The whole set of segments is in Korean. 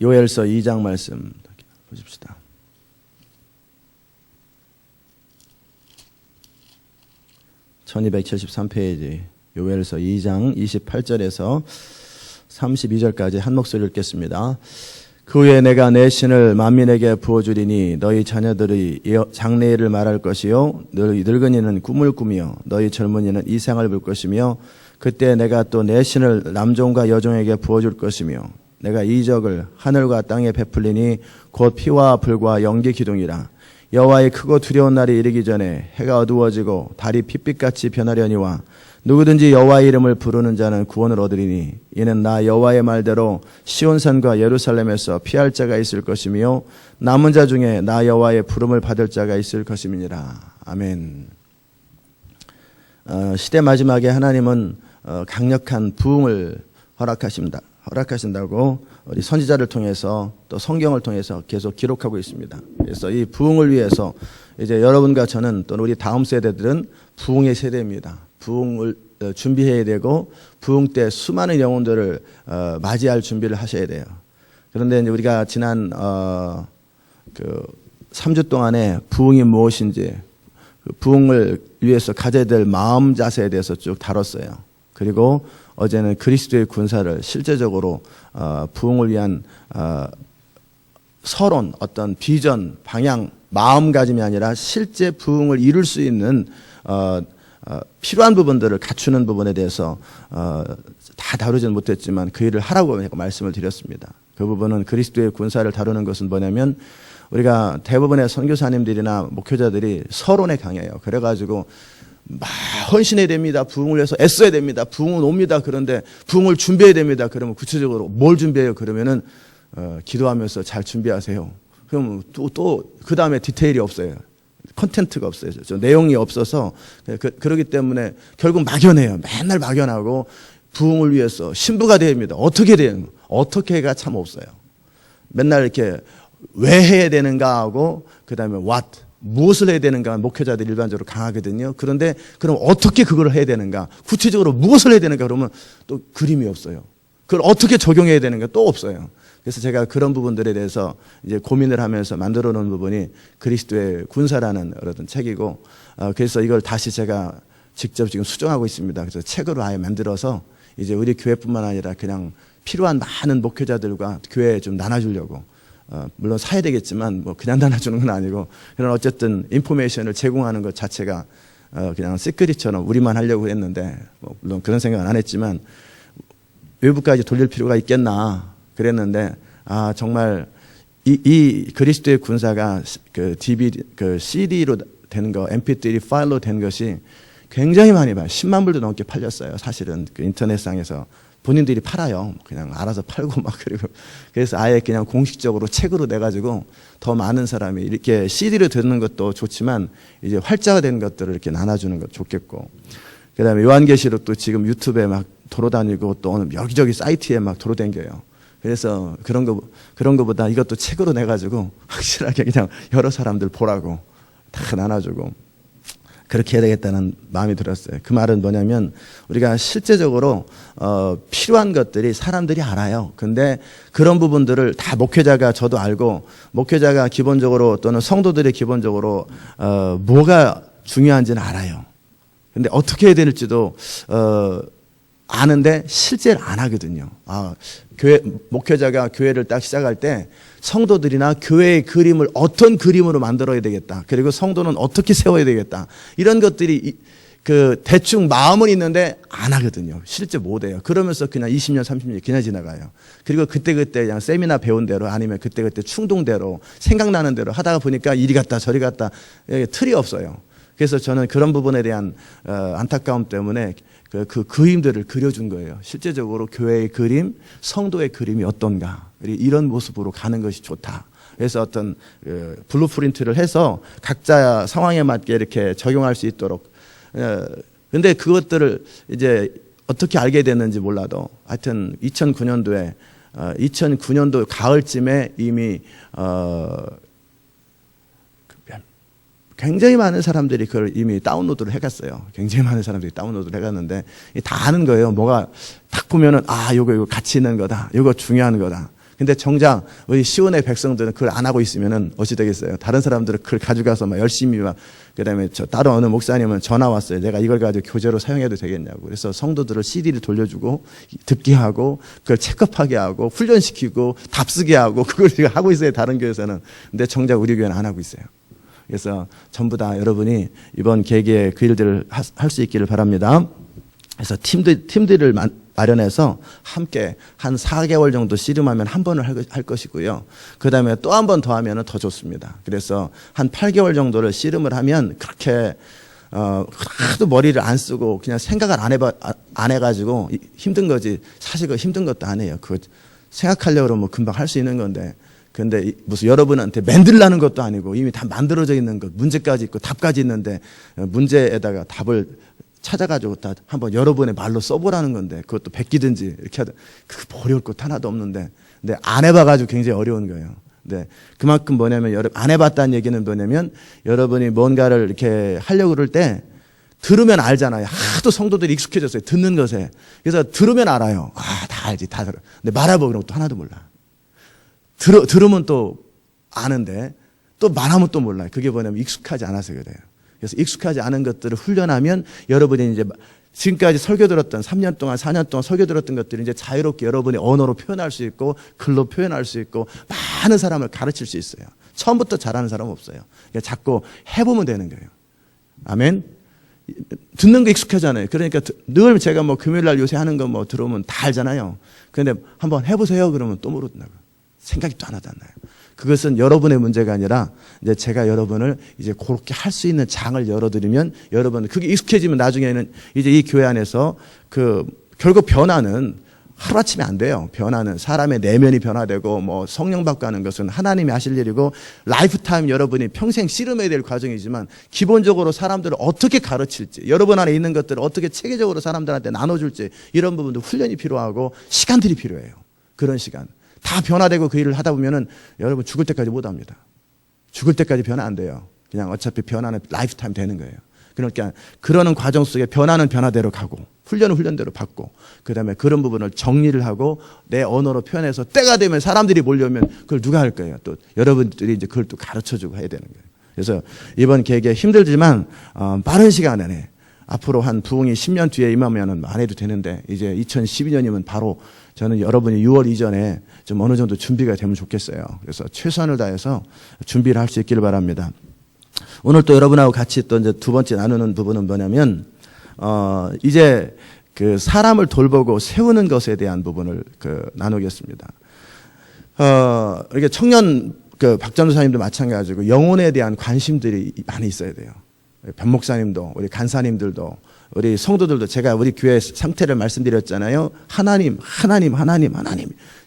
요엘서 2장 말씀 보십시다. (1273페이지) 요엘서 2장 28절에서 32절까지 한 목소리 읽겠습니다. 그 후에 내가 내 신을 만민에게 부어주리니 너희 자녀들이 장래일을 말할 것이요 너희 늙은이는 꿈을 꾸며 너희 젊은이는 이상을 볼 것이며 그때 내가 또 내 신을 남종과 여종에게 부어줄 것이며 내가 이적을 하늘과 땅에 베풀리니 곧 피와 불과 연기 기둥이라. 여호와의 크고 두려운 날이 이르기 전에 해가 어두워지고 달이 핏빛같이 변하려니와 누구든지 여호와의 이름을 부르는 자는 구원을 얻으리니 이는 나 여호와의 말대로 시온산과 예루살렘에서 피할 자가 있을 것이며 남은 자 중에 나 여호와의 부름을 받을 자가 있을 것임이니라. 아멘. 시대 마지막에 하나님은 강력한 부흥을 허락하신다고 우리 선지자를 통해서 또 성경을 통해서 계속 기록하고 있습니다. 그래서 이 부흥을 위해서 이제 여러분과 저는 또 우리 다음 세대들은 부흥의 세대입니다. 부흥을 준비해야 되고 부흥 때 수많은 영혼들을 맞이할 준비를 하셔야 돼요. 그런데 이제 우리가 지난 3주 동안에 부흥이 무엇인지 부흥을 위해서 가져야 될 마음 자세에 대해서 쭉 다뤘어요. 그리고 어제는 그리스도의 군사를 실제적으로 부흥을 위한 서론, 어떤 비전, 방향, 마음가짐이 아니라 실제 부흥을 이룰 수 있는 필요한 부분들을 갖추는 부분에 대해서 다 다루지는 못했지만 그 일을 하라고 말씀을 드렸습니다. 그 부분은 그리스도의 군사를 다루는 것은 뭐냐면 우리가 대부분의 선교사님들이나 목회자들이 서론에 강해요. 그래가지고 막 헌신해야 됩니다. 부흥을 위해서 애써야 됩니다. 부흥은 옵니다. 그런데 부흥을 준비해야 됩니다. 그러면 구체적으로 뭘 준비해요? 그러면은 기도하면서 잘 준비하세요. 그럼 또 그 다음에 디테일이 없어요. 컨텐츠가 없어요. 내용이 없어서 그러기 때문에 결국 막연해요. 맨날 막연하고 부흥을 위해서 신부가 됩니다. 어떻게 돼요? 어떻게가 참 없어요. 맨날 이렇게 왜 해야 되는가 하고 그 다음에 what 무엇을 해야 되는가 목회자들이 일반적으로 강하거든요. 그런데 그럼 어떻게 그걸 해야 되는가 구체적으로 무엇을 해야 되는가 그러면 또 그림이 없어요. 그걸 어떻게 적용해야 되는가 또 없어요. 그래서 제가 그런 부분들에 대해서 이제 고민을 하면서 만들어 놓은 부분이 그리스도의 군사라는 어떤 책이고 그래서 이걸 다시 제가 직접 지금 수정하고 있습니다. 그래서 책으로 아예 만들어서 이제 우리 교회뿐만 아니라 그냥 필요한 많은 목회자들과 교회에 좀 나눠주려고 물론 사야 되겠지만 뭐 그냥 나눠주는 건 아니고 그런 어쨌든 인포메이션을 제공하는 것 자체가 그냥 시크릿처럼 우리만 하려고 했는데 뭐 물론 그런 생각은 안 했지만 외부까지 돌릴 필요가 있겠나 그랬는데 정말 이 그리스도의 군사가 그 DVD 그 CD로 된 거 MP3 파일로 된 것이 굉장히 많이 봐요. 10만 불도 넘게 팔렸어요. 사실은 그 인터넷상에서 본인들이 팔아요. 그냥 알아서 팔고 막 그리고 그래서 아예 그냥 공식적으로 책으로 내 가지고 더 많은 사람이 이렇게 CD로 듣는 것도 좋지만 이제 활자화된 것들을 이렇게 나눠주는 것도 좋겠고 그다음에 요한계시록도 지금 유튜브에 막 돌아다니고 또 여기저기 사이트에 막 돌아다녀요. 그래서 그런 거보다 이것도 책으로 내 가지고 확실하게 그냥 여러 사람들 보라고 다 나눠주고 그렇게 해야 되겠다는 마음이 들었어요. 그 말은 뭐냐면 우리가 실제적으로 필요한 것들이 사람들이 알아요. 근데 그런 부분들을 다 목회자가 저도 알고 목회자가 기본적으로 또는 성도들이 기본적으로 뭐가 중요한지는 알아요. 근데 어떻게 해야 될지도 아는데 실제를 안 하거든요. 목회자가 교회를 딱 시작할 때 성도들이나 교회의 그림을 어떤 그림으로 만들어야 되겠다. 그리고 성도는 어떻게 세워야 되겠다. 이런 것들이 대충 마음은 있는데 안 하거든요. 실제 못 해요. 그러면서 그냥 20년, 30년이 그냥 지나가요. 그리고 그때그때 그냥 세미나 배운 대로 아니면 그때그때 충동대로 생각나는 대로 하다가 보니까 이리 갔다 저리 갔다 틀이 없어요. 그래서 저는 그런 부분에 대한 안타까움 때문에 그 그림들을 그려준 거예요. 실제적으로 교회의 그림, 성도의 그림이 어떤가. 이런 모습으로 가는 것이 좋다. 그래서 어떤 블루프린트를 해서 각자 상황에 맞게 이렇게 적용할 수 있도록. 근데 그것들을 이제 어떻게 알게 됐는지 몰라도 하여튼 2009년도에 2009년도 가을쯤에 이미 굉장히 많은 사람들이 그걸 이미 다운로드를 해갔어요. 굉장히 많은 사람들이 다운로드를 해갔는데 다 아는 거예요. 뭐가 딱 보면은 요거 가치 있는 거다. 요거 중요한 거다. 근데 정작 우리 시온의 백성들은 그걸 안 하고 있으면은 어찌 되겠어요? 다른 사람들은 그걸 가져가서 막 열심히 막, 그 다음에 저 다른 어느 목사님은 전화 왔어요. 내가 이걸 가지고 교재로 사용해도 되겠냐고. 그래서 성도들을 CD를 돌려주고 듣게 하고 그걸 체크업하게 하고 훈련시키고 답쓰게 하고 그걸 지금 하고 있어요. 다른 교회에서는. 근데 정작 우리 교회는 안 하고 있어요. 그래서 전부 다 여러분이 이번 계기에 그 일들을 할 수 있기를 바랍니다. 그래서 팀들을 마련해서 함께 한 4개월 정도 씨름하면 한 번을 할 것이고요. 그 다음에 또 한 번 더 하면 더 좋습니다. 그래서 한 8개월 정도를 씨름을 하면 그렇게 하도 머리를 안 쓰고 그냥 생각을 안 해가지고 힘든 거지. 사실 그 힘든 것도 아니에요. 그거 생각하려고 그러면 금방 할 수 있는 건데. 근데 무슨 여러분한테 만들라는 것도 아니고 이미 다 만들어져 있는 것, 문제까지 있고 답까지 있는데 문제에다가 답을 찾아가지고 다 한번 여러분의 말로 써보라는 건데 그것도 베끼든지 이렇게 하든 그거 어려울 것 하나도 없는데 근데 안 해봐가지고 굉장히 어려운 거예요. 근데 그만큼 뭐냐면 여러분 안 해봤다는 얘기는 뭐냐면 여러분이 뭔가를 이렇게 하려고 그럴 때 들으면 알잖아요. 하도 성도들이 익숙해졌어요. 듣는 것에. 그래서 들으면 알아요. 다 알지, 다 들어. 근데 말해보는 것도 하나도 몰라. 들으면 또 아는데 또 말하면 또 몰라요. 그게 뭐냐면 익숙하지 않아서 그래요. 그래서 익숙하지 않은 것들을 훈련하면 여러분이 이제 지금까지 설교 들었던 3년 동안 4년 동안 설교 들었던 것들이 이제 자유롭게 여러분의 언어로 표현할 수 있고 글로 표현할 수 있고 많은 사람을 가르칠 수 있어요. 처음부터 잘하는 사람은 없어요. 그러니까 자꾸 해보면 되는 거예요. 아멘. 듣는 거 익숙하잖아요. 그러니까 늘 제가 뭐 금요일 날 요새 하는 거 뭐 들어오면 다 알잖아요. 그런데 한번 해보세요. 그러면 또 모른다고. 생각이 또 하나도 안 나요. 그것은 여러분의 문제가 아니라 이제 제가 여러분을 이제 그렇게 할 수 있는 장을 열어드리면 여러분 그게 익숙해지면 나중에는 이제 이 교회 안에서 결국 변화는 하루아침에 안 돼요. 변화는 사람의 내면이 변화되고 뭐 성령 받고 하는 것은 하나님이 하실 일이고 라이프타임 여러분이 평생 씨름해야 될 과정이지만 기본적으로 사람들을 어떻게 가르칠지 여러분 안에 있는 것들을 어떻게 체계적으로 사람들한테 나눠줄지 이런 부분도 훈련이 필요하고 시간들이 필요해요. 그런 시간. 다 변화되고 그 일을 하다 보면은 여러분 죽을 때까지 못 합니다. 죽을 때까지 변화 안 돼요. 그냥 어차피 변화는 라이프타임 되는 거예요. 그러니까 그러는 과정 속에 변화는 변화대로 가고 훈련은 훈련대로 받고 그다음에 그런 부분을 정리를 하고 내 언어로 표현해서 때가 되면 사람들이 몰려오면 그걸 누가 할 거예요. 또 여러분들이 이제 그걸 또 가르쳐주고 해야 되는 거예요. 그래서 이번 계획에 힘들지만 빠른 시간 안에 앞으로 한 부흥이 10년 뒤에 임하면은 안 해도 되는데 이제 2012년이면 바로 저는 여러분이 6월 이전에 좀 어느 정도 준비가 되면 좋겠어요. 그래서 최선을 다해서 준비를 할 수 있기를 바랍니다. 오늘 또 여러분하고 같이 또 이제 두 번째 나누는 부분은 뭐냐면 이제 그 사람을 돌보고 세우는 것에 대한 부분을 나누겠습니다. 이렇게 청년 박 전도사님도 마찬가지고 영혼에 대한 관심들이 많이 있어야 돼요. 변 목사님도 우리 간사님들도 우리 성도들도 제가 우리 교회 상태를 말씀드렸잖아요. 하나님.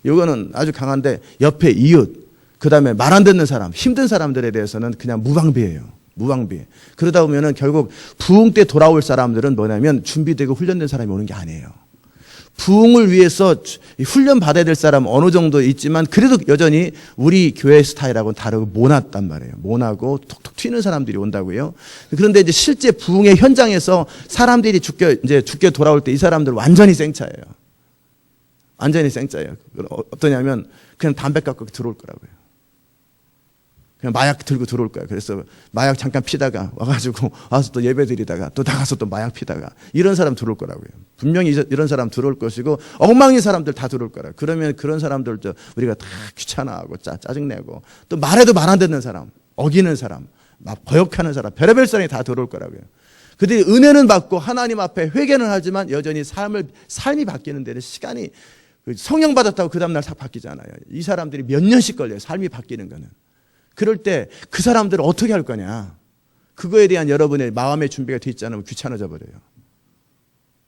이거는 아주 강한데 옆에 이웃, 그 다음에 말 안 듣는 사람, 힘든 사람들에 대해서는 그냥 무방비예요. 무방비. 그러다 보면은 결국 부흥 때 돌아올 사람들은 뭐냐면 준비되고 훈련된 사람이 오는 게 아니에요. 부흥을 위해서 훈련 받아야 될 사람 어느 정도 있지만 그래도 여전히 우리 교회 스타일하고는 다르고 모났단 말이에요. 모나고 톡톡 튀는 사람들이 온다고요. 그런데 이제 실제 부흥의 현장에서 사람들이 죽게 돌아올 때 이 사람들 완전히 생차예요. 완전히 생짜예요. 어떠냐면 그냥 담배 갖고 들어올 거라고요. 그냥 마약 들고 들어올 거야. 그래서 마약 잠깐 피다가 와가지고 와서 또 예배 드리다가 또 나가서 또 마약 피다가 이런 사람 들어올 거라고요. 분명히 이런 사람 들어올 것이고 엉망인 사람들 다 들어올 거라. 그러면 그런 사람들 우리가 다 귀찮아하고 짜증내고 또 말해도 말 안 듣는 사람, 어기는 사람, 막 거역하는 사람, 별의별 사람이 다 들어올 거라고요. 그들이 은혜는 받고 하나님 앞에 회개는 하지만 여전히 삶이 바뀌는 데는 시간이 성령 받았다고 그 다음날 싹 바뀌잖아요. 이 사람들이 몇 년씩 걸려요. 삶이 바뀌는 거는. 그럴 때 그 사람들을 어떻게 할 거냐. 그거에 대한 여러분의 마음의 준비가 되어 있지 않으면 귀찮아져 버려요.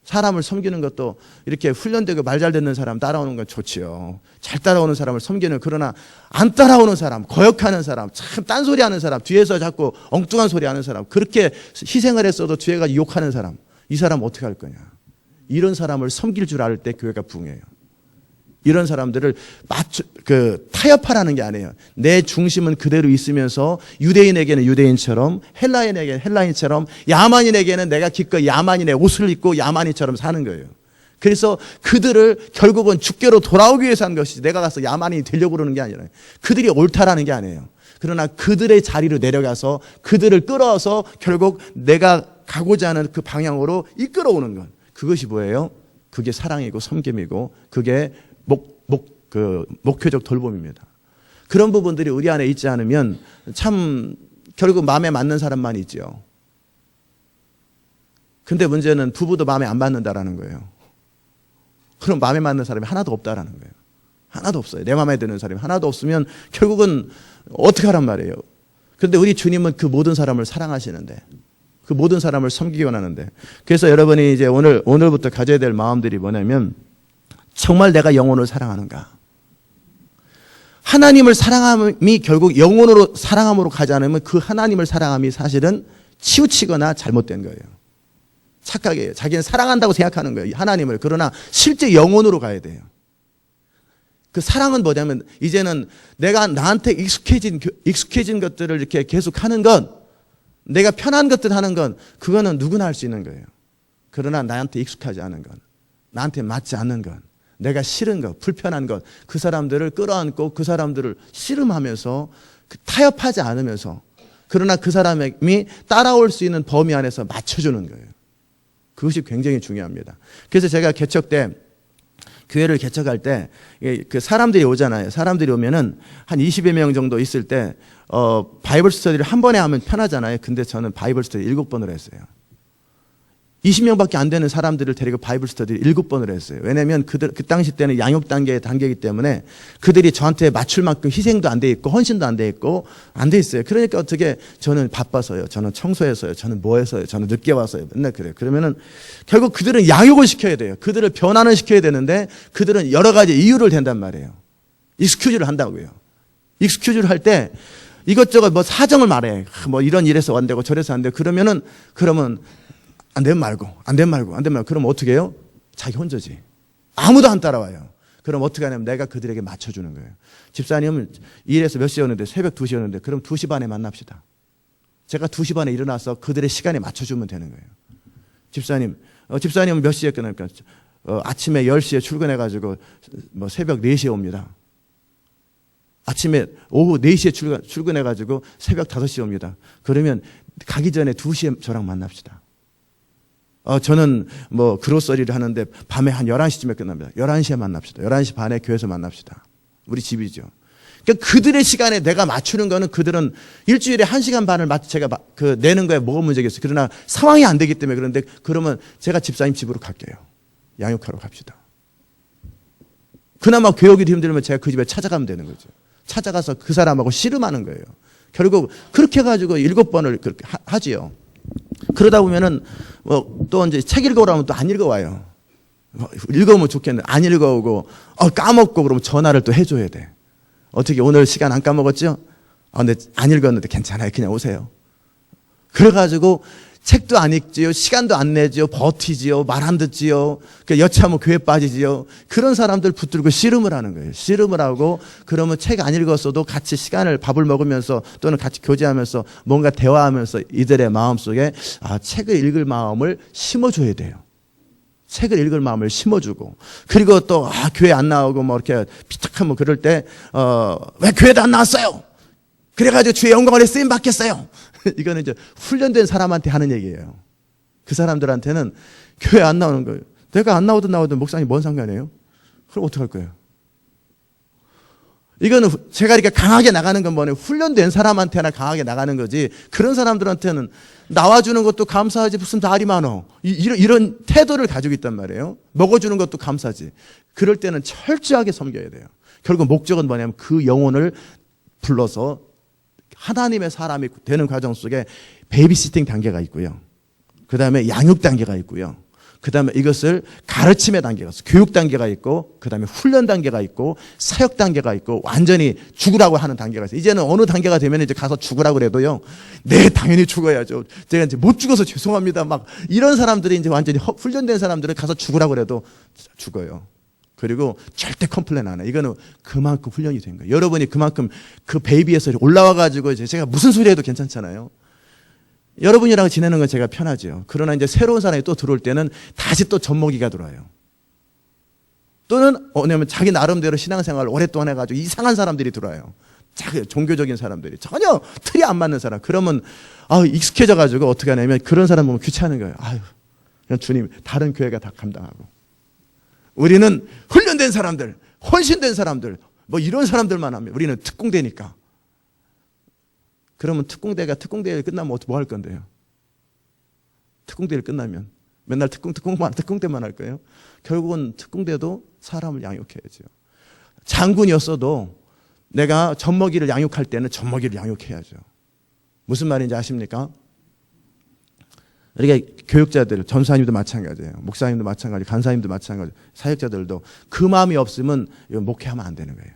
사람을 섬기는 것도 이렇게 훈련되고 말 잘 듣는 사람 따라오는 건 좋지요. 잘 따라오는 사람을 섬기는 그러나 안 따라오는 사람, 거역하는 사람, 참 딴소리 하는 사람, 뒤에서 자꾸 엉뚱한 소리 하는 사람, 그렇게 희생을 했어도 뒤에 가서 욕하는 사람, 이 사람 어떻게 할 거냐. 이런 사람을 섬길 줄 알 때 교회가 부흥해요. 이런 사람들을 타협하라는 게 아니에요. 내 중심은 그대로 있으면서 유대인에게는 유대인처럼 헬라인에게는 헬라인처럼 야만인에게는 내가 기꺼이 야만인의 옷을 입고 야만인처럼 사는 거예요. 그래서 그들을 결국은 주께로 돌아오기 위해서 한 것이지 내가 가서 야만인이 되려고 그러는 게 아니라 그들이 옳다라는 게 아니에요. 그러나 그들의 자리로 내려가서 그들을 끌어서 결국 내가 가고자 하는 그 방향으로 이끌어오는 것. 그것이 뭐예요? 그게 사랑이고 섬김이고 그게 목표적 돌봄입니다. 그런 부분들이 우리 안에 있지 않으면 참 결국 마음에 맞는 사람만 있지요. 근데 문제는 부부도 마음에 안 맞는다라는 거예요. 그럼 마음에 맞는 사람이 하나도 없다라는 거예요. 하나도 없어요. 내 마음에 드는 사람이 하나도 없으면 결국은 어떻게 하란 말이에요. 그런데 우리 주님은 그 모든 사람을 사랑하시는데 그 모든 사람을 섬기기 원하는데 그래서 여러분이 이제 오늘부터 가져야 될 마음들이 뭐냐면 정말 내가 영혼을 사랑하는가. 하나님을 사랑함이 결국 영혼으로 사랑함으로 가지 않으면 그 하나님을 사랑함이 사실은 치우치거나 잘못된 거예요. 착각이에요. 자기는 사랑한다고 생각하는 거예요. 하나님을. 그러나 실제 영혼으로 가야 돼요. 그 사랑은 뭐냐면 이제는 내가 나한테 익숙해진 것들을 이렇게 계속 하는 건 내가 편한 것들 하는 건 그거는 누구나 할 수 있는 거예요. 그러나 나한테 익숙하지 않은 건 나한테 맞지 않는 건 내가 싫은 것, 불편한 것 그 사람들을 끌어안고 그 사람들을 씨름하면서 타협하지 않으면서 그러나 그 사람이 따라올 수 있는 범위 안에서 맞춰주는 거예요. 그것이 굉장히 중요합니다. 그래서 제가 개척 때 교회를 개척할 때 그 사람들이 오잖아요. 사람들이 오면은 한 20여 명 정도 있을 때 바이블 스터디를 한 번에 하면 편하잖아요. 근데 저는 바이블 스터디 7번을 했어요. 20명밖에 안 되는 사람들을 데리고 바이블 스터디를 7번을 했어요. 왜냐하면 그 당시 때는 양육 단계이기 때문에 그들이 저한테 맞출 만큼 희생도 안 돼 있고 헌신도 안 돼 있고 안 돼 있어요. 그러니까 어떻게 저는 바빠서요. 저는 청소해서요. 저는 뭐 해서요. 저는 늦게 와서요. 맨날 그래요. 그러면은 결국 그들은 양육을 시켜야 돼요. 그들을 변화는 시켜야 되는데 그들은 여러 가지 이유를 댄단 말이에요. 익스큐즈를 한다고요. 익스큐즈를 할 때 이것저것 뭐 사정을 말해. 뭐 이런 일에서 안 되고 저래서 안 되고 그러면 안 되면 말고. 그럼 어떻게 해요? 자기 혼자지. 아무도 안 따라와요. 그럼 어떻게 하냐면 내가 그들에게 맞춰주는 거예요. 집사님은 일에서 몇 시였는데 새벽 2시였는데 그럼 2시 반에 만납시다. 제가 2시 반에 일어나서 그들의 시간에 맞춰주면 되는 거예요. 집사님은 몇 시에 끝날까? 아침에 10시에 출근해가지고 뭐 새벽 4시에 옵니다. 아침에 오후 4시에 출근해가지고 새벽 5시에 옵니다. 그러면 가기 전에 2시에 저랑 만납시다. 저는 뭐 그로서리를 하는데 밤에 한 11시쯤에 끝납니다. 11시에 만납시다. 11시 반에 교회에서 만납시다. 우리 집이죠. 그러니까 그들의 시간에 내가 맞추는 거는 그들은 일주일에 1시간 반을 제가 내는 거에 뭐가 문제겠어요. 그러나 상황이 안 되기 때문에 그런데 그러면 제가 집사님 집으로 갈게요. 양육하러 갑시다. 그나마 교육이 힘들면 제가 그 집에 찾아가면 되는 거죠. 찾아가서 그 사람하고 씨름하는 거예요. 결국 그렇게 해가지고 7번을 그렇게 하지요. 그러다 보면은 또 이제 책 읽어오라면 또 안 읽어와요. 읽어오면 좋겠는데 안 읽어오고 까먹고 그러면 전화를 또 해줘야 돼. 어떻게 오늘 시간 안 까먹었죠? 근데 안 읽었는데 괜찮아요. 그냥 오세요. 그래가지고 책도 안 읽지요. 시간도 안 내지요. 버티지요. 말 안 듣지요. 여차하면 교회 빠지지요. 그런 사람들 붙들고 씨름을 하는 거예요. 씨름을 하고 그러면 책 안 읽었어도 같이 시간을 밥을 먹으면서 또는 같이 교제하면서 뭔가 대화하면서 이들의 마음속에 책을 읽을 마음을 심어줘야 돼요. 책을 읽을 마음을 심어주고 그리고 또 교회 안 나오고 뭐 이렇게 피탁하면 그럴 때 왜 교회도 안 나왔어요? 그래가지고 주의 영광을 쓰임 받겠어요. 이거는 이제 훈련된 사람한테 하는 얘기예요. 그 사람들한테는 교회 안 나오는 거예요. 내가 안 나오든 목사님 뭔 상관이에요? 그럼 어떡할 거예요? 이거는 제가 이렇게 강하게 나가는 건 뭐냐? 훈련된 사람한테나 강하게 나가는 거지. 그런 사람들한테는 나와주는 것도 감사하지 무슨 달이 많어. 이런 태도를 가지고 있단 말이에요. 먹어주는 것도 감사지. 그럴 때는 철저하게 섬겨야 돼요. 결국 목적은 뭐냐면 그 영혼을 불러서 하나님의 사람이 되는 과정 속에 베이비시팅 단계가 있고요. 그 다음에 양육 단계가 있고요. 그 다음에 이것을 가르침의 단계가 있어요. 교육 단계가 있고 그 다음에 훈련 단계가 있고 사역 단계가 있고 완전히 죽으라고 하는 단계가 있어요. 이제는 어느 단계가 되면 이제 가서 죽으라고 그래도요. 네, 당연히 죽어야죠. 제가 이제 못 죽어서 죄송합니다. 막 이런 사람들이 이제 완전히 훈련된 사람들은 가서 죽으라고 그래도 죽어요. 그리고 절대 컴플레인 안 해. 이거는 그만큼 훈련이 된 거예요. 여러분이 그만큼 그 베이비에서 올라와가지고 제가 무슨 소리 해도 괜찮잖아요. 여러분이랑 지내는 건 제가 편하죠. 그러나 이제 새로운 사람이 또 들어올 때는 다시 또 젖먹이가 들어와요. 또는 뭐냐면 자기 나름대로 신앙생활을 오랫동안 해가지고 이상한 사람들이 들어와요. 자기 종교적인 사람들이 전혀 틀이 안 맞는 사람. 그러면 익숙해져가지고 어떻게 하냐면 그런 사람 보면 귀찮은 거예요. 그냥 주님 다른 교회가 다 감당하고 우리는 훈련된 사람들, 헌신된 사람들 뭐 이런 사람들만 하면 우리는 특공대니까. 그러면 특공대를 끝나면 뭐 할 건데요? 특공대를 끝나면 맨날 특공대만 할 거예요. 결국은 특공대도 사람을 양육해야죠. 장군이었어도 내가 젖먹이를 양육할 때는 젖먹이를 양육해야죠. 무슨 말인지 아십니까? 이렇게 교육자들, 전사님도 마찬가지예요. 목사님도 마찬가지, 간사님도 마찬가지, 사역자들도 그 마음이 없으면 목회하면 안 되는 거예요.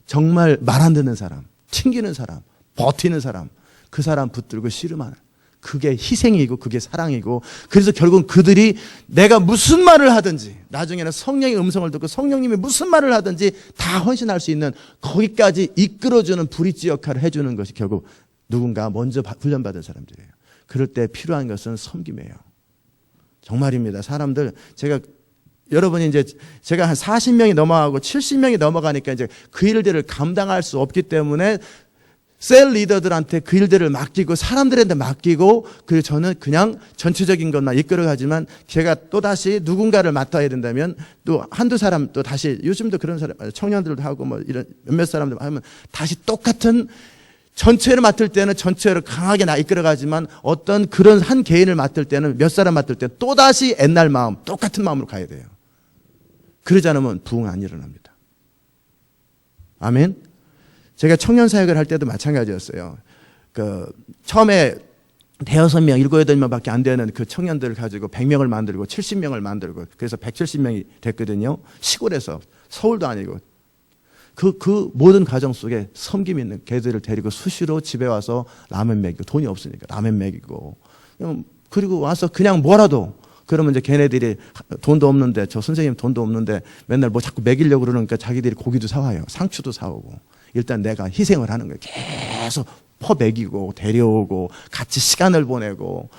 정말 말 안 듣는 사람, 튕기는 사람, 버티는 사람, 그 사람 붙들고 씨름하는, 그게 희생이고 그게 사랑이고, 그래서 결국은 그들이 내가 무슨 말을 하든지 나중에는 성령의 음성을 듣고 성령님이 무슨 말을 하든지 다 헌신할 수 있는 거기까지 이끌어주는 브릿지 역할을 해주는 것이 결국 누군가 먼저 훈련받은 사람들이에요. 그럴 때 필요한 것은 섬김이에요. 정말입니다. 사람들, 여러분이 이제 제가 한 40명이 넘어가고 70명이 넘어가니까 이제 그 일들을 감당할 수 없기 때문에 셀 리더들한테 그 일들을 맡기고 사람들한테 맡기고, 그리고 저는 그냥 전체적인 것만 이끌어가지만 제가 또다시 누군가를 맡아야 된다면 또 한두 사람 또 다시, 요즘도 그런 사람, 청년들도 하고 뭐 이런 몇몇 사람들 하면 다시 똑같은, 전체를 맡을 때는 전체를 강하게 이끌어가지만 어떤 그런 한 개인을 맡을 때는, 몇 사람 맡을 때는 또다시 옛날 마음, 똑같은 마음으로 가야 돼요. 그러지 않으면 부흥 안 일어납니다. 아멘. 제가 청년 사역을 할 때도 마찬가지였어요. 처음에 5명, 7, 8명밖에 안 되는 그 청년들을 가지고 100명을 만들고 70명을 만들고, 그래서 170명이 됐거든요. 시골에서, 서울도 아니고. 그 모든 가정 속에 섬김 있는 개들을 데리고 수시로 집에 와서 라면 먹이고, 돈이 없으니까 라면 먹이고, 그리고 와서 그냥 뭐라도, 그러면 이제 걔네들이 돈도 없는데, 저 선생님 돈도 없는데 맨날 뭐 자꾸 먹이려고 그러니까 자기들이 고기도 사와요. 상추도 사오고. 일단 내가 희생을 하는 거예요. 계속 퍼 먹이고 데려오고 같이 시간을 보내고,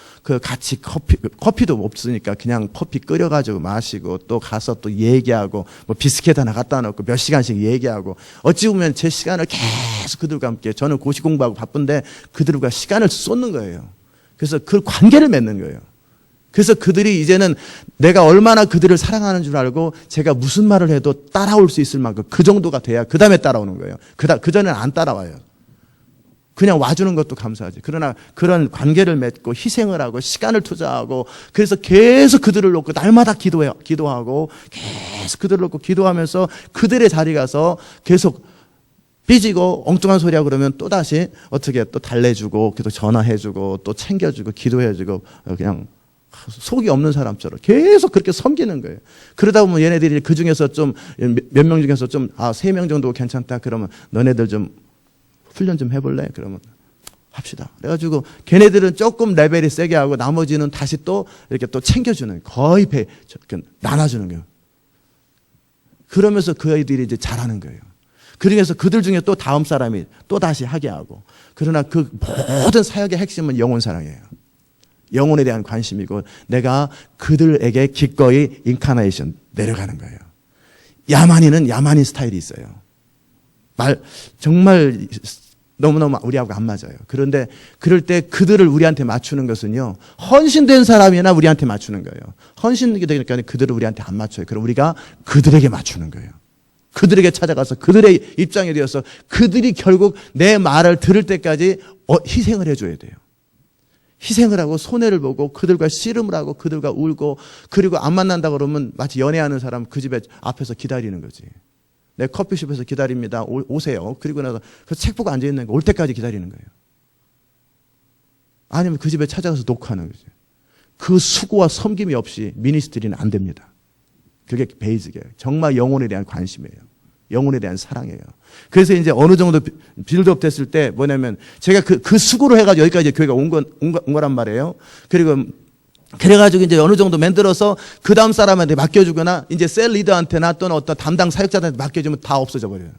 같이 커피도 없으니까 그냥 커피 끓여가지고 마시고, 또 가서 또 얘기하고, 뭐 비스켓 하나 갖다 놓고 몇 시간씩 얘기하고, 어찌 보면 제 시간을 계속 그들과 함께, 저는 고시 공부하고 바쁜데 그들과 시간을 쏟는 거예요. 그래서 그 관계를 맺는 거예요. 그래서 그들이 이제는 내가 얼마나 그들을 사랑하는 줄 알고 제가 무슨 말을 해도 따라올 수 있을 만큼 그 정도가 돼야 그 다음에 따라오는 거예요. 그 전에는 안 따라와요. 그냥 와주는 것도 감사하지. 그러나 그런 관계를 맺고 희생을 하고 시간을 투자하고, 그래서 계속 그들을 놓고 날마다 기도하고 계속 그들을 놓고 기도하면서 그들의 자리 가서 계속 삐지고 엉뚱한 소리하고 그러면 또다시 어떻게 또 달래주고, 계속 전화해주고 또 챙겨주고 기도해주고, 그냥 속이 없는 사람처럼 계속 그렇게 섬기는 거예요. 그러다 보면 얘네들이 그 중에서 좀, 몇 명 중에서 좀, 3명 정도 괜찮다. 그러면 너네들 좀 훈련 좀 해볼래? 그러면 합시다. 그래가지고 걔네들은 조금 레벨이 세게 하고 나머지는 다시 또 이렇게 또 챙겨주는, 거의 나눠주는 거예요. 그러면서 그 아이들이 이제 잘하는 거예요. 그중에서 그들 중에 또 다음 사람이 또 다시 하게 하고. 그러나 그 모든 사역의 핵심은 영혼 사랑이에요. 영혼에 대한 관심이고, 내가 그들에게 기꺼이 인카네이션 내려가는 거예요. 야만인은 야만인 스타일이 있어요. 정말 너무너무 우리하고 안 맞아요. 그런데 그럴 때 그들을 우리한테 맞추는 것은요, 헌신된 사람이나 우리한테 맞추는 거예요. 헌신이 되니까 그들을 우리한테 안 맞춰요. 그럼 우리가 그들에게 맞추는 거예요. 그들에게 찾아가서 그들의 입장이 되어서 그들이 결국 내 말을 들을 때까지 희생을 해줘야 돼요. 희생을 하고 손해를 보고 그들과 씨름을 하고 그들과 울고, 그리고 안 만난다 그러면 마치 연애하는 사람 그 집에 앞에서 기다리는 거지. 내 커피숍에서 기다립니다. 오세요. 그리고 나서 그 책 보고 앉아있는 거 올 때까지 기다리는 거예요. 아니면 그 집에 찾아가서 녹화하는 거지. 그 수고와 섬김이 없이 미니스트리는 안 됩니다. 그게 베이직이에요. 정말 영혼에 대한 관심이에요. 영혼에 대한 사랑이에요. 그래서 이제 어느 정도 빌드업 됐을 때 뭐냐면, 제가 그 수고를 해가지고 여기까지 교회가 온 거란 말이에요. 그래가지고 이제 어느 정도 만들어서 그 다음 사람한테 맡겨주거나, 이제 셀 리더한테나 또는 어떤 담당 사역자한테 맡겨주면 다 없어져 버려요.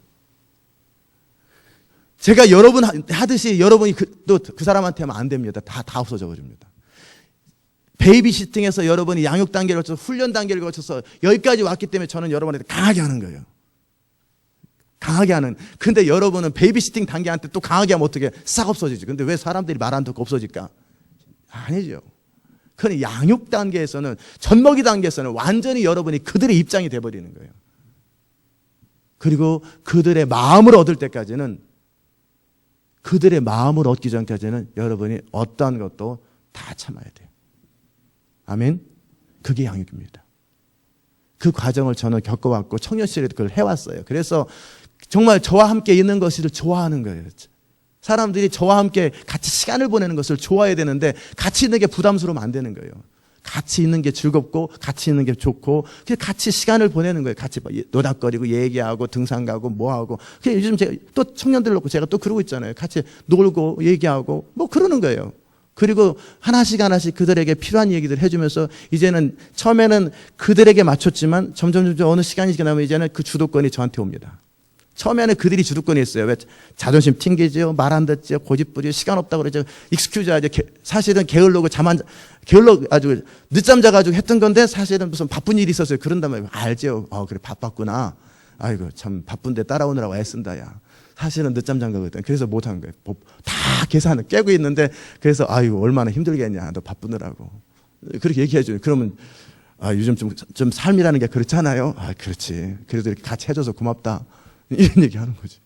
제가 여러분 하듯이 여러분이 또 그 사람한테 하면 안 됩니다. 다 없어져 버립니다. 베이비시팅에서 여러분이 양육 단계를 거쳐서 훈련 단계를 거쳐서 여기까지 왔기 때문에 저는 여러분한테 강하게 하는 거예요. 강하게 하는. 근데 여러분은 베이비시팅 단계한테 또 강하게 하면 어떻게 싹 없어지죠. 근데 왜 사람들이 말 안 듣고 없어질까? 아니죠. 그건 양육 단계에서는, 젖먹이 단계에서는 완전히 여러분이 그들의 입장이 돼버리는 거예요. 그리고 그들의 마음을 얻을 때까지는, 그들의 마음을 얻기 전까지는 여러분이 어떠한 것도 다 참아야 돼요. 아멘? 그게 양육입니다. 그 과정을 저는 겪어왔고 청년 시절에 그걸 해왔어요. 그래서 정말 저와 함께 있는 것을 좋아하는 거예요. 사람들이 저와 함께 같이 시간을 보내는 것을 좋아해야 되는데 같이 있는 게 부담스러우면 안 되는 거예요. 같이 있는 게 즐겁고 같이 있는 게 좋고 같이 시간을 보내는 거예요. 같이 노닥거리고 얘기하고 등산 가고 뭐하고. 요즘 제가 또 청년들 놓고 제가 또 그러고 있잖아요. 같이 놀고 얘기하고 뭐 그러는 거예요. 그리고 하나씩 그들에게 필요한 얘기들 해주면서 이제는 처음에는 그들에게 맞췄지만 점점 어느 시간이 지나면 이제는 그 주도권이 저한테 옵니다. 처음에는 그들이 주도권이 있어요. 왜? 자존심 튕기죠. 말 안 듣죠. 고집부리죠. 시간 없다고 그러죠. 익스큐즈 하죠. 사실은 게을르고 게을러 아주 늦잠 자가지고 했던 건데 사실은 무슨 바쁜 일이 있었어요. 그런다면 알죠. 그래 바빴구나. 아이고 참 바쁜데 따라오느라고 애쓴다 야. 사실은 늦잠 잔 거거든. 그래서 못한 거예요. 다 계산을 깨고 있는데 그래서 아이고 얼마나 힘들겠냐. 너 바쁘느라고. 그렇게 얘기해줘요. 그러면 요즘 좀 삶이라는 게 그렇잖아요. 그렇지. 그래도 이렇게 같이 해줘서 고맙다. 이런 얘기 하는 거지.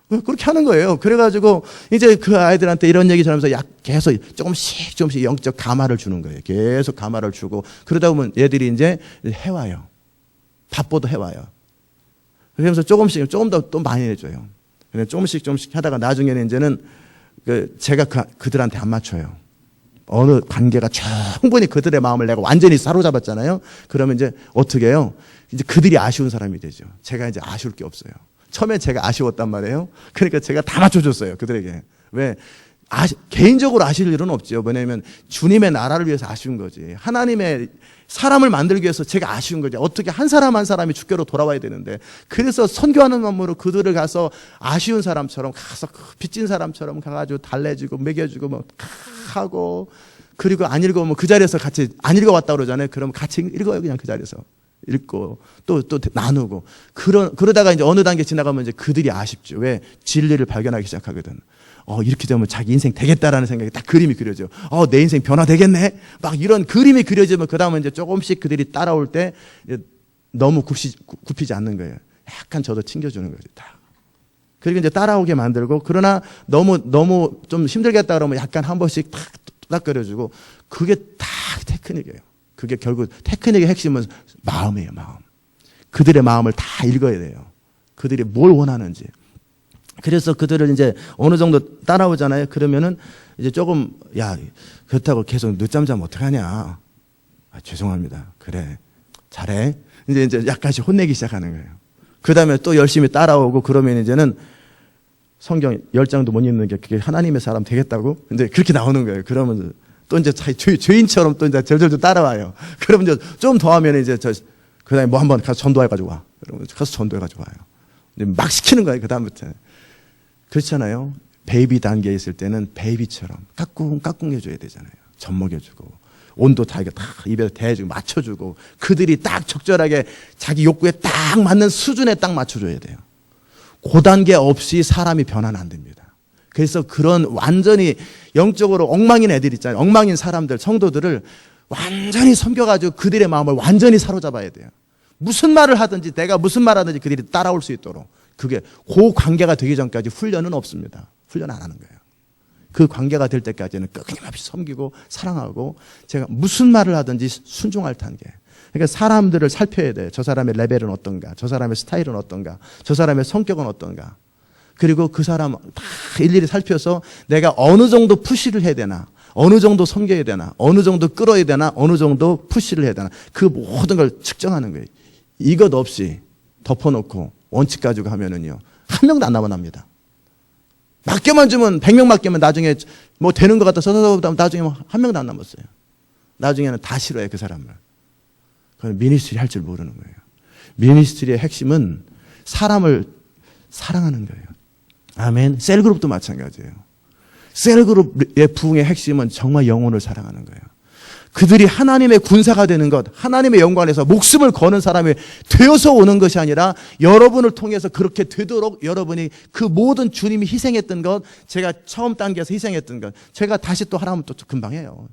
그렇게 하는 거예요. 그래가지고 이제 그 아이들한테 이런 얘기 전하면서 계속 조금씩 영적 감화를 주는 거예요. 계속 감화를 주고 그러다 보면 얘들이 이제 해와요. 밥보도 해와요. 그러면서 조금 더 또 많이 해줘요. 조금씩 하다가 나중에는 이제는 제가 그들한테 안 맞춰요. 어느 관계가 충분히 그들의 마음을 내가 완전히 사로잡았잖아요. 그러면 이제 어떻게 해요? 이제 그들이 아쉬운 사람이 되죠. 제가 이제 아쉬울 게 없어요. 처음에 제가 아쉬웠단 말이에요. 그러니까 제가 다 맞춰줬어요. 그들에게. 왜? 개인적으로 아쉬울 일은 없죠. 왜냐하면 주님의 나라를 위해서 아쉬운 거지. 하나님의 사람을 만들기 위해서 제가 아쉬운 거지. 어떻게 한 사람이 주께로 돌아와야 되는데. 그래서 선교하는 마음으로 그들을 가서 아쉬운 사람처럼 가서 빚진 사람처럼 가가지고 달래주고 먹여주고 뭐 하고 그리고 안 읽어보면 그 자리에서 같이 안 읽어왔다 그러잖아요. 그러면 같이 읽어요. 그냥 그 자리에서. 읽고 또 나누고 그러다가 이제 어느 단계 지나가면 이제 그들이 아쉽죠. 왜? 진리를 발견하기 시작하거든. 이렇게 되면 자기 인생 되겠다라는 생각이 딱 그림이 그려져. 내 인생 변화되겠네. 막 이런 그림이 그려지면 그 다음에 이제 조금씩 그들이 따라올 때 너무 굽히지 않는 거예요. 약간 저도 챙겨주는 거죠. 다. 그리고 이제 따라오게 만들고 그러나 너무 좀 힘들겠다 그러면 약간 한 번씩 탁 토닥거려주고 그게 다 테크닉이에요. 그게 결국 테크닉의 핵심은 마음이에요. 마음. 그들의 마음을 다 읽어야 돼요. 그들이 뭘 원하는지. 그래서 그들을 이제 어느 정도 따라오잖아요. 그러면은 이제 조금 그렇다고 계속 늦잠 자면 어떡하냐. 죄송합니다. 그래. 잘해. 이제 약간씩 혼내기 시작하는 거예요. 그 다음에 또 열심히 따라오고 그러면 이제는 성경 10장도 못 읽는 게 그게 하나님의 사람 되겠다고? 이제 그렇게 나오는 거예요. 그러면 또 이제 죄인처럼 또 이제 절절절 따라와요. 그러면 이제 좀 더 하면 이제 그 다음에 뭐 한번 가서 전도해가지고 와. 그러면 가서 전도해가지고 와요. 이제 막 시키는 거예요. 그 다음부터. 그렇잖아요. 베이비 단계에 있을 때는 베이비처럼 까꿍 해줘야 되잖아요. 젖 먹여주고. 온도 다 입에 대주고 맞춰주고. 그들이 딱 적절하게 자기 욕구에 딱 맞는 수준에 딱 맞춰줘야 돼요. 그 단계 없이 사람이 변화는 안 됩니다. 그래서 그런 완전히 영적으로 엉망인 애들 있잖아요. 엉망인 사람들, 성도들을 완전히 섬겨가지고 그들의 마음을 완전히 사로잡아야 돼요. 무슨 말을 하든지 내가 무슨 말 하든지 그들이 따라올 수 있도록. 그게 그 관계가 되기 전까지 훈련은 없습니다. 훈련 안 하는 거예요. 그 관계가 될 때까지는 끊임없이 섬기고 사랑하고 제가 무슨 말을 하든지 순종할 단계. 그러니까 사람들을 살펴야 돼요. 저 사람의 레벨은 어떤가? 저 사람의 스타일은 어떤가? 저 사람의 성격은 어떤가? 그리고 그 사람 다 일일이 살펴서 내가 어느 정도 푸시를 해야 되나? 어느 정도 섬겨야 되나? 어느 정도 끌어야 되나? 어느 정도 푸시를 해야 되나? 그 모든 걸 측정하는 거예요. 이것 없이 덮어놓고 원칙 가지고 하면은요. 한 명도 안 남아납니다. 맡겨만 주면 100명 맡기면 나중에 뭐 되는 것 같아서 나중에 뭐 한 명도 안 남았어요. 나중에는 다 싫어해요. 그 사람을. 그건 미니스트리 할 줄 모르는 거예요. 미니스트리의 핵심은 사람을 사랑하는 거예요. 아멘. 셀그룹도 마찬가지예요. 셀그룹의 부흥의 핵심은 정말 영혼을 사랑하는 거예요. 그들이 하나님의 군사가 되는 것, 하나님의 영광에서 목숨을 거는 사람이 되어서 오는 것이 아니라 여러분을 통해서 그렇게 되도록 여러분이 그 모든 주님이 희생했던 것, 제가 처음 단계에서 희생했던 것, 제가 다시 또 하라면 또 금방 해요.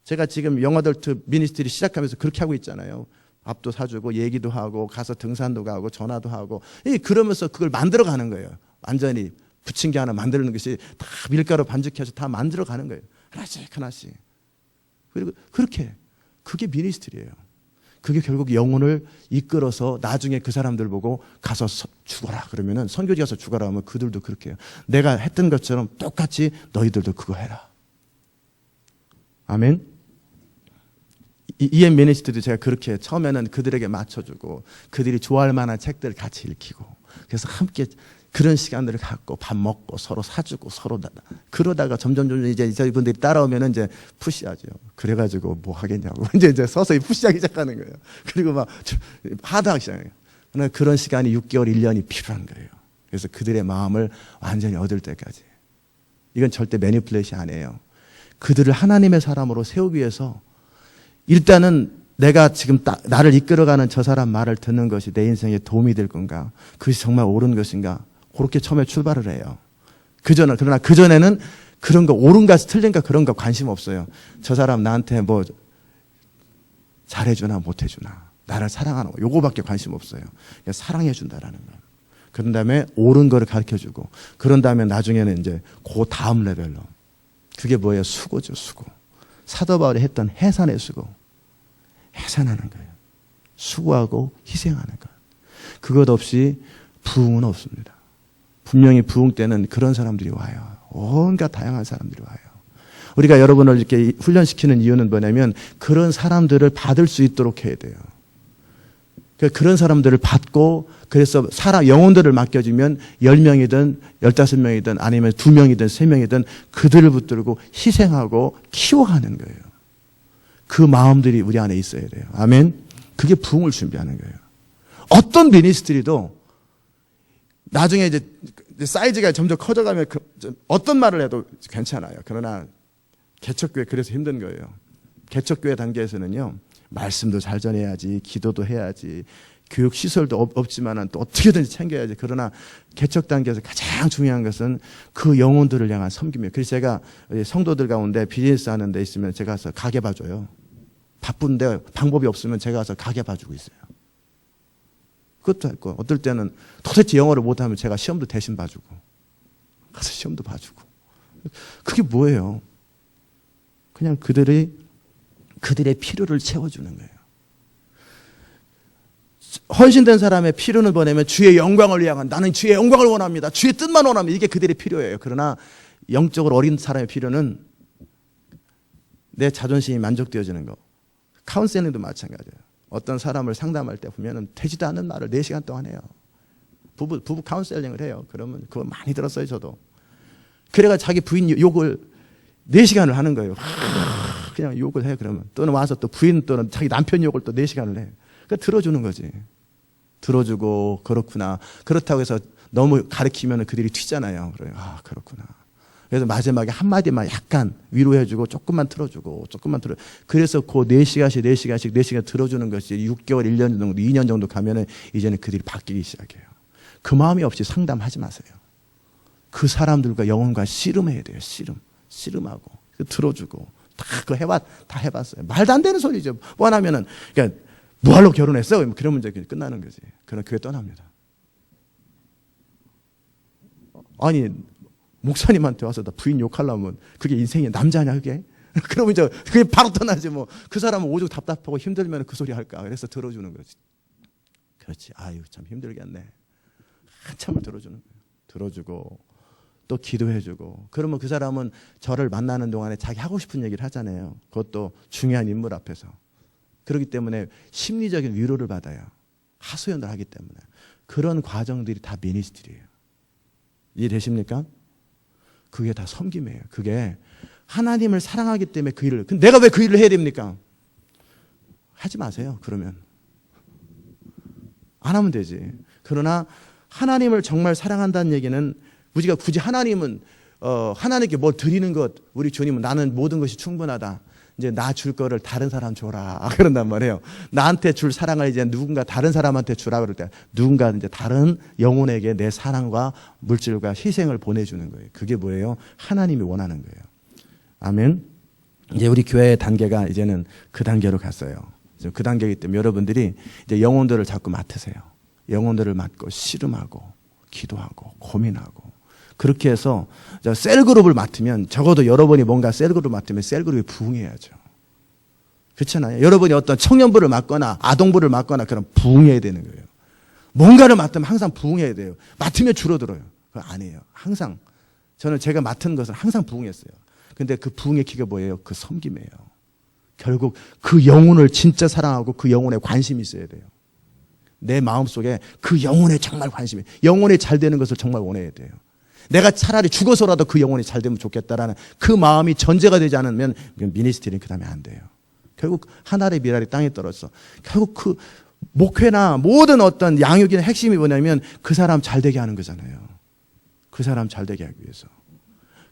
제가 지금 영어덜트 미니스트리 시작하면서 그렇게 하고 있잖아요. 밥도 사주고 얘기도 하고 가서 등산도 가고 전화도 하고 그러면서 그걸 만들어가는 거예요. 완전히 부친 게 하나 만드는 것이 다 밀가루 반죽해서 다 만들어가는 거예요. 하나씩 하나씩. 그리고 그렇게 그게 미니스트리예요. 그게 결국 영혼을 이끌어서 나중에 그 사람들 보고 가서 죽어라 그러면은 선교지 가서 죽어라 하면 그들도 그렇게 해요. 내가 했던 것처럼 똑같이 너희들도 그거 해라. 아멘. EM 미니스트리도 제가 그렇게 처음에는 그들에게 맞춰주고 그들이 좋아할 만한 책들을 같이 읽히고 그래서 함께 그런 시간들을 갖고 밥 먹고 서로 사주고 서로 그러다가 점점 이제 이분들이 따라오면은 이제 푸시하죠. 그래가지고 뭐 하겠냐고 이제 서서히 푸시하기 시작하는 거예요. 그리고 막 하드하기 시작해요. 그런 시간이 6개월, 1년이 필요한 거예요. 그래서 그들의 마음을 완전히 얻을 때까지. 이건 절대 매니플레이션 아니에요. 그들을 하나님의 사람으로 세우기 위해서 일단은 내가 지금 나를 이끌어가는 저 사람 말을 듣는 것이 내 인생에 도움이 될 건가? 그것이 정말 옳은 것인가? 그렇게 처음에 출발을 해요. 그러나 그전에는 그런 거 옳은가 틀린가 그런 거 관심 없어요. 저 사람 나한테 뭐 잘해주나 못해주나 나를 사랑하나 요거밖에 관심 없어요. 그냥 사랑해준다라는 거. 그런 다음에 옳은 거를 가르쳐주고 그런 다음에 나중에는 이제 그 다음 레벨로 그게 뭐예요? 수고죠. 수고. 사도 바울이 했던 해산의 수고. 해산하는 거예요. 수고하고 희생하는 것. 그것 없이 부흥은 없습니다. 분명히 부흥 때는 그런 사람들이 와요. 온갖 다양한 사람들이 와요. 우리가 여러분을 이렇게 훈련시키는 이유는 뭐냐면 그런 사람들을 받을 수 있도록 해야 돼요. 그런 사람들을 받고 그래서 영혼들을 맡겨주면 10명이든 15명이든 아니면 2명이든 3명이든 그들을 붙들고 희생하고 키워가는 거예요. 그 마음들이 우리 안에 있어야 돼요. 아멘. 그게 부흥을 준비하는 거예요. 어떤 미니스트리도 나중에 이제 사이즈가 점점 커져가면 어떤 말을 해도 괜찮아요. 그러나 개척교회 그래서 힘든 거예요. 개척교회 단계에서는요. 말씀도 잘 전해야지, 기도도 해야지, 교육 시설도 없지만은 또 어떻게든지 챙겨야지. 그러나 개척 단계에서 가장 중요한 것은 그 영혼들을 향한 섬김이에요. 그래서 제가 성도들 가운데 비즈니스 하는 데 있으면 제가 가서 가게 봐줘요. 바쁜데 방법이 없으면 제가 가서 가게 봐주고 있어요. 그것도 했고 어떨 때는 도대체 영어를 못하면 제가 시험도 대신 봐주고 가서 시험도 봐주고. 그게 뭐예요? 그냥 그들의 필요를 채워주는 거예요. 헌신된 사람의 필요는 뭐냐면 주의 영광을 향한 나는 주의 영광을 원합니다. 주의 뜻만 원합니다. 이게 그들의 필요예요. 그러나 영적으로 어린 사람의 필요는 내 자존심이 만족되어지는 거. 카운셀링도 마찬가지예요. 어떤 사람을 상담할 때 보면 되지도 않는 말을 4시간 동안 해요. 부부 카운셀링을 해요. 그러면 그거 많이 들었어요. 저도. 그래가 자기 부인 욕을 4시간을 하는 거예요. 그냥 욕을 해 그러면 또는 와서 또 부인 또는 자기 남편 욕을 또 4시간을 해. 그러니까 들어주는 거지. 들어주고 그렇구나. 그렇다고 해서 너무 가르치면 그들이 튀잖아요. 그래요. 아 그렇구나. 그래서 마지막에 한마디만 약간 위로해주고 조금만 틀어주고 조금만 틀어. 그래서 그 4시간 들어주는 것이 6개월, 1년 정도, 2년 정도 가면은 이제는 그들이 바뀌기 시작해요. 그 마음이 없이 상담하지 마세요. 그 사람들과 영혼과 씨름해야 돼요. 씨름하고 들어주고 다 해봤어요. 말도 안 되는 소리죠. 원하면은 그러니까 뭐하러 결혼했어? 그러면 이제 끝나는 거지. 그럼 교회 떠납니다. 아니 목사님한테 와서 나 부인 욕하려면 그게 인생의 남자냐 그게? 그러면 이제 그게 바로 떠나지 뭐. 그 사람은 오죽 답답하고 힘들면 그 소리 할까? 그래서 들어주는 거지. 그렇지. 아유 참 힘들겠네. 한참을 들어주는 거예요. 들어주고 또 기도해주고. 그러면 그 사람은 저를 만나는 동안에 자기 하고 싶은 얘기를 하잖아요. 그것도 중요한 인물 앞에서. 그렇기 때문에 심리적인 위로를 받아요. 하소연을 하기 때문에. 그런 과정들이 다 미니스트리예요. 이해되십니까? 그게 다 섬김이에요. 그게 하나님을 사랑하기 때문에 그 일을. 근데 내가 왜 그 일을 해야 됩니까? 하지 마세요. 그러면. 안 하면 되지. 그러나 하나님을 정말 사랑한다는 얘기는 우리가 굳이 하나님은 하나님께 뭘 드리는 것, 우리 주님은 나는 모든 것이 충분하다. 이제 나 줄 거를 다른 사람 줘라. 그런단 말이에요. 나한테 줄 사랑을 이제 누군가 다른 사람한테 주라 그럴 때 누군가 이제 다른 영혼에게 내 사랑과 물질과 희생을 보내주는 거예요. 그게 뭐예요? 하나님이 원하는 거예요. 아멘. 이제 우리 교회의 단계가 이제는 그 단계로 갔어요. 이제 그 단계이기 때문에 여러분들이 이제 영혼들을 자꾸 맡으세요. 영혼들을 맡고 씨름하고 기도하고 고민하고 그렇게 해서 셀그룹을 맡으면 적어도 여러분이 뭔가 셀그룹을 맡으면 셀그룹이 부흥해야죠. 그렇잖아요. 여러분이 어떤 청년부를 맡거나 아동부를 맡거나 그럼 부흥해야 되는 거예요. 뭔가를 맡으면 항상 부흥해야 돼요. 맡으면 줄어들어요. 그거 아니에요. 항상 저는 제가 맡은 것은 항상 부흥했어요. 근데 그 부흥의 키가 뭐예요? 그 섬김이에요. 결국 그 영혼을 진짜 사랑하고 그 영혼에 관심이 있어야 돼요. 내 마음속에 그 영혼에 정말 관심이, 영혼이 잘 되는 것을 정말 원해야 돼요. 내가 차라리 죽어서라도 그 영혼이 잘 되면 좋겠다라는 그 마음이 전제가 되지 않으면 미니스트리는 그 다음에 안 돼요. 결국 하늘의 미랄이 땅에 떨어져. 결국 그 목회나 모든 어떤 양육의 핵심이 뭐냐면 그 사람 잘 되게 하는 거잖아요. 그 사람 잘 되게 하기 위해서.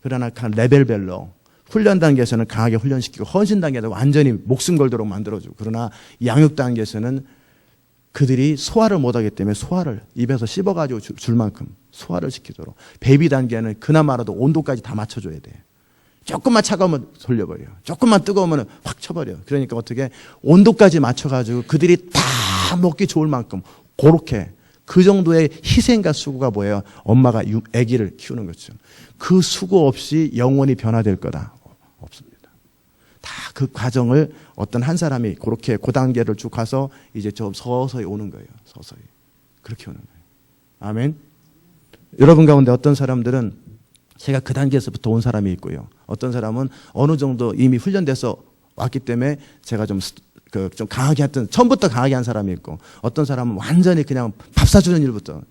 그러나 레벨별로 훈련 단계에서는 강하게 훈련시키고 헌신 단계에서 완전히 목숨 걸도록 만들어주고 그러나 양육 단계에서는 그들이 소화를 못하기 때문에 소화를 입에서 씹어가지고 줄 만큼 소화를 시키도록 베이비 단계는 그나마라도 온도까지 다 맞춰줘야 돼. 조금만 차가우면 돌려버려. 조금만 뜨거우면 확 쳐버려. 그러니까 어떻게 온도까지 맞춰가지고 그들이 다 먹기 좋을 만큼 그렇게 그 정도의 희생과 수고가 뭐예요? 엄마가 아기를 키우는 거죠. 그 수고 없이 영혼이 변화될 거다. 없습니다. 다 그 과정을 어떤 한 사람이 그렇게 그 단계를 쭉 가서 이제 좀 서서히 오는 거예요. 서서히. 그렇게 오는 거예요. 아멘. 여러분 가운데 어떤 사람들은 제가 그 단계에서부터 온 사람이 있고요. 어떤 사람은 어느 정도 이미 훈련돼서 왔기 때문에 제가 좀 강하게 했던, 처음부터 강하게 한 사람이 있고, 어떤 사람은 완전히 그냥 밥 사주는 일부터,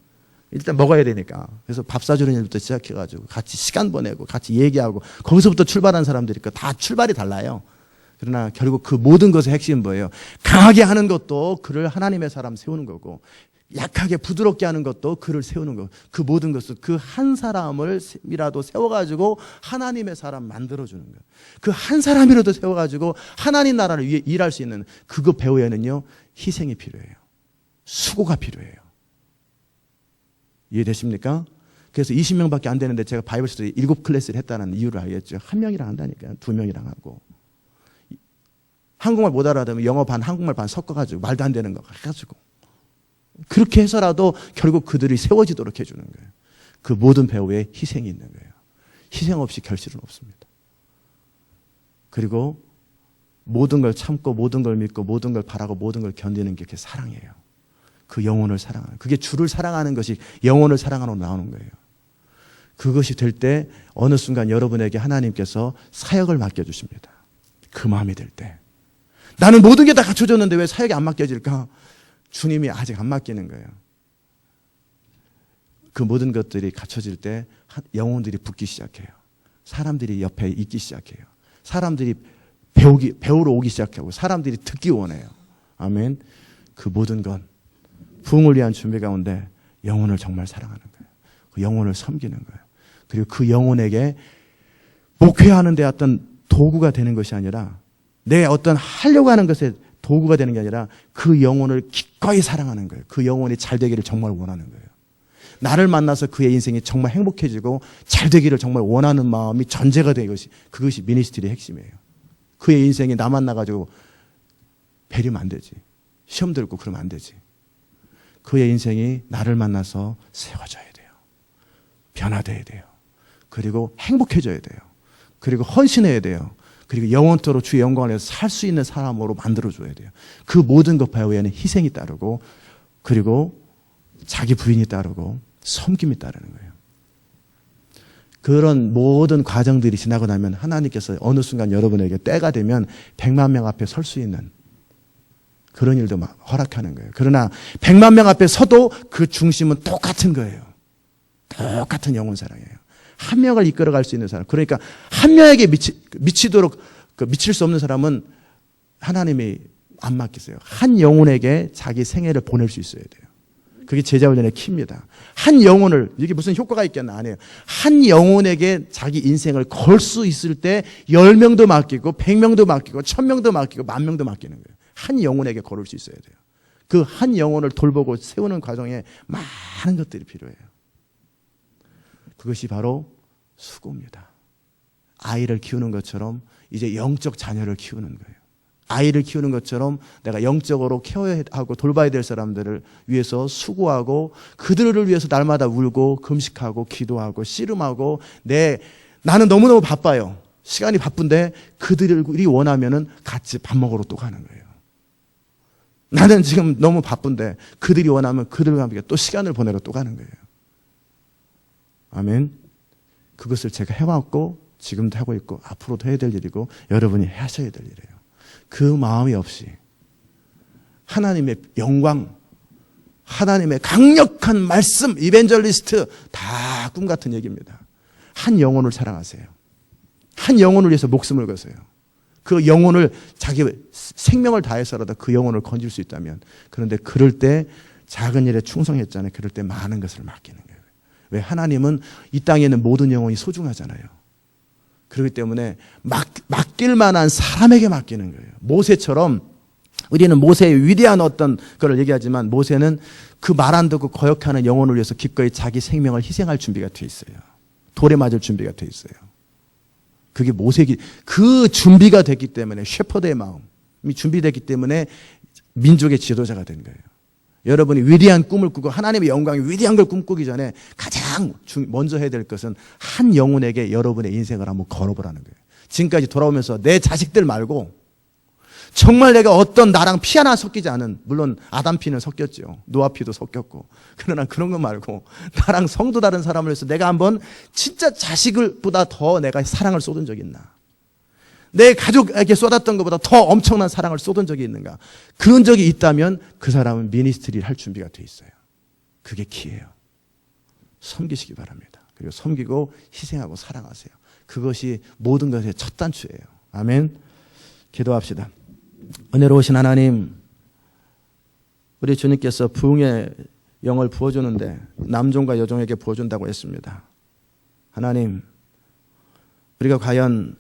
일단 먹어야 되니까. 그래서 밥 사주는 일부터 시작해가지고, 같이 시간 보내고, 같이 얘기하고, 거기서부터 출발한 사람들이 있고, 다 출발이 달라요. 그러나 결국 그 모든 것의 핵심은 뭐예요? 강하게 하는 것도 그를 하나님의 사람 세우는 거고, 약하게 부드럽게 하는 것도 그를 세우는 거. 그 모든 것은 그 한 사람을이라도 세워가지고 하나님의 사람 만들어주는 거예요. 그 한 사람이라도 세워가지고 하나님 나라를 위해 일할 수 있는 그거 배우에는요, 희생이 필요해요. 수고가 필요해요. 이해되십니까? 그래서 20명밖에 안 되는데 제가 바이블 스터디 7클래스를 했다는 이유를 알겠죠. 1명이랑 한다니까요. 2명이랑 하고. 한국말 못 알아듣으면 영어 반, 한국말 반 섞어가지고 말도 안 되는 거 해가지고. 그렇게 해서라도 결국 그들이 세워지도록 해주는 거예요. 그 모든 배우에 희생이 있는 거예요. 희생 없이 결실은 없습니다. 그리고 모든 걸 참고 모든 걸 믿고 모든 걸 바라고 모든 걸 견디는 게 그게 사랑이에요. 그 영혼을 사랑하는, 그게 주를 사랑하는 것이 영혼을 사랑하러 나오는 거예요. 그것이 될 때 어느 순간 여러분에게 하나님께서 사역을 맡겨주십니다. 그 마음이 될 때. 나는 모든 게 다 갖춰졌는데 왜 사역이 안 맡겨질까? 주님이 아직 안 맡기는 거예요. 그 모든 것들이 갖춰질 때 영혼들이 붙기 시작해요. 사람들이 옆에 있기 시작해요. 사람들이 배우러 오기 시작하고 사람들이 듣기 원해요. 아멘. 그 모든 건 부흥을 위한 준비 가운데 영혼을 정말 사랑하는 거예요. 그 영혼을 섬기는 거예요. 그리고 그 영혼에게 목회하는 데 어떤 도구가 되는 것이 아니라 내 어떤 하려고 하는 것에 도구가 되는 게 아니라 그 영혼을 기꺼이 사랑하는 거예요. 그 영혼이 잘 되기를 정말 원하는 거예요. 나를 만나서 그의 인생이 정말 행복해지고 잘 되기를 정말 원하는 마음이 전제가 되는 것이, 그것이 미니스트리의 핵심이에요. 그의 인생이 나 만나가지고 배리면 안 되지. 시험 들고 그러면 안 되지. 그의 인생이 나를 만나서 세워져야 돼요. 변화돼야 돼요. 그리고 행복해져야 돼요. 그리고 헌신해야 돼요. 그리고 영원토록 주의 영광을 위해서 살 수 있는 사람으로 만들어줘야 돼요. 그 모든 것 배후에는 희생이 따르고 그리고 자기 부인이 따르고 섬김이 따르는 거예요. 그런 모든 과정들이 지나고 나면 하나님께서 어느 순간 여러분에게 때가 되면 100만 명 앞에 설 수 있는 그런 일도 허락하는 거예요. 그러나 100만 명 앞에 서도 그 중심은 똑같은 거예요. 똑같은 영혼 사랑이에요. 한 명을 이끌어갈 수 있는 사람. 그러니까 한 명에게 미치도록 미칠 수 없는 사람은 하나님이 안 맡기세요. 한 영혼에게 자기 생애를 보낼 수 있어야 돼요. 그게 제자훈련의 키입니다. 한 영혼을, 이게 무슨 효과가 있겠나 안 해요. 한 영혼에게 자기 인생을 걸 수 있을 때 10명도 맡기고 100명도 맡기고 1000명도 맡기고 10,000명도 맡기는 거예요. 한 영혼에게 걸을 수 있어야 돼요. 그 한 영혼을 돌보고 세우는 과정에 많은 것들이 필요해요. 그것이 바로 수고입니다. 아이를 키우는 것처럼 이제 영적 자녀를 키우는 거예요. 아이를 키우는 것처럼 내가 영적으로 케어하고 돌봐야 될 사람들을 위해서 수고하고 그들을 위해서 날마다 울고 금식하고 기도하고 씨름하고 나는 너무너무 바빠요. 시간이 바쁜데 그들이 원하면은 같이 밥 먹으러 또 가는 거예요. 나는 지금 너무 바쁜데 그들이 원하면 그들과 함께 또 시간을 보내러 또 가는 거예요. 아멘. 그것을 제가 해왔고 지금도 하고 있고 앞으로도 해야 될 일이고 여러분이 하셔야 될 일이에요. 그 마음이 없이 하나님의 영광, 하나님의 강력한 말씀, 이벤젤리스트 다 꿈 같은 얘기입니다. 한 영혼을 사랑하세요. 한 영혼을 위해서 목숨을 거세요. 그 영혼을 자기 생명을 다해서라도 그 영혼을 건질 수 있다면, 그런데 그럴 때 작은 일에 충성했잖아요. 그럴 때 많은 것을 맡기는 거예요. 왜? 하나님은 이 땅에 있는 모든 영혼이 소중하잖아요. 그렇기 때문에 맡길 만한 사람에게 맡기는 거예요. 모세처럼, 우리는 모세의 위대한 어떤 걸 얘기하지만 모세는 그 말 안 듣고 거역하는 영혼을 위해서 기꺼이 자기 생명을 희생할 준비가 돼 있어요. 돌에 맞을 준비가 돼 있어요. 그게 그 준비가 됐기 때문에 셰퍼드의 마음이 준비됐기 때문에 민족의 지도자가 된 거예요. 여러분이 위대한 꿈을 꾸고 하나님의 영광이 위대한 걸 꿈꾸기 전에 가장 먼저 해야 될 것은 한 영혼에게 여러분의 인생을 한번 걸어보라는 거예요. 지금까지 돌아오면서 내 자식들 말고 정말 내가 어떤 나랑 피 하나 섞이지 않은, 물론 아담 피는 섞였죠. 노아 피도 섞였고. 그러나 그런 거 말고 나랑 성도 다른 사람을 위해서 내가 한번 진짜 자식보다 더 내가 사랑을 쏟은 적이 있나? 내 가족에게 쏟았던 것보다 더 엄청난 사랑을 쏟은 적이 있는가? 그런 적이 있다면 그 사람은 미니스트리를 할 준비가 돼 있어요. 그게 키예요. 섬기시기 바랍니다. 그리고 섬기고 희생하고 사랑하세요. 그것이 모든 것의 첫 단추예요. 아멘. 기도합시다. 은혜로우신 하나님, 우리 주님께서 부흥의 영을 부어주는데 남종과 여종에게 부어준다고 했습니다. 하나님, 우리가 과연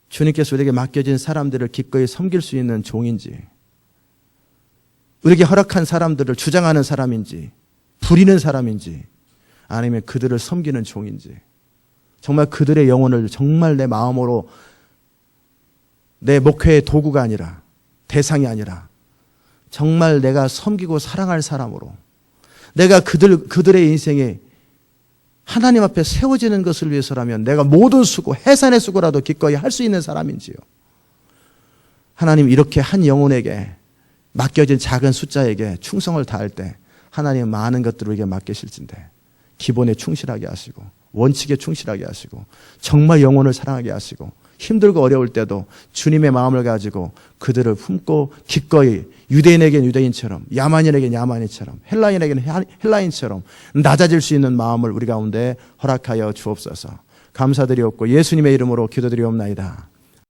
주님께서 우리에게 맡겨진 사람들을 기꺼이 섬길 수 있는 종인지, 우리에게 허락한 사람들을 주장하는 사람인지, 부리는 사람인지, 아니면 그들을 섬기는 종인지, 정말 그들의 영혼을 정말 내 마음으로 내 목회의 도구가 아니라, 대상이 아니라 정말 내가 섬기고 사랑할 사람으로, 내가 그들의 인생에 하나님 앞에 세워지는 것을 위해서라면 내가 모든 수고, 해산의 수고라도 기꺼이 할 수 있는 사람인지요. 하나님, 이렇게 한 영혼에게 맡겨진 작은 숫자에게 충성을 다할 때 하나님 많은 것들을 우리에게 맡기실진데 기본에 충실하게 하시고 원칙에 충실하게 하시고 정말 영혼을 사랑하게 하시고 힘들고 어려울 때도 주님의 마음을 가지고 그들을 품고 기꺼이 유대인에게는 유대인처럼, 야만인에게는 야만인처럼, 헬라인에게는 헬라인처럼 낮아질 수 있는 마음을 우리 가운데 허락하여 주옵소서. 감사드리옵고 예수님의 이름으로 기도드리옵나이다.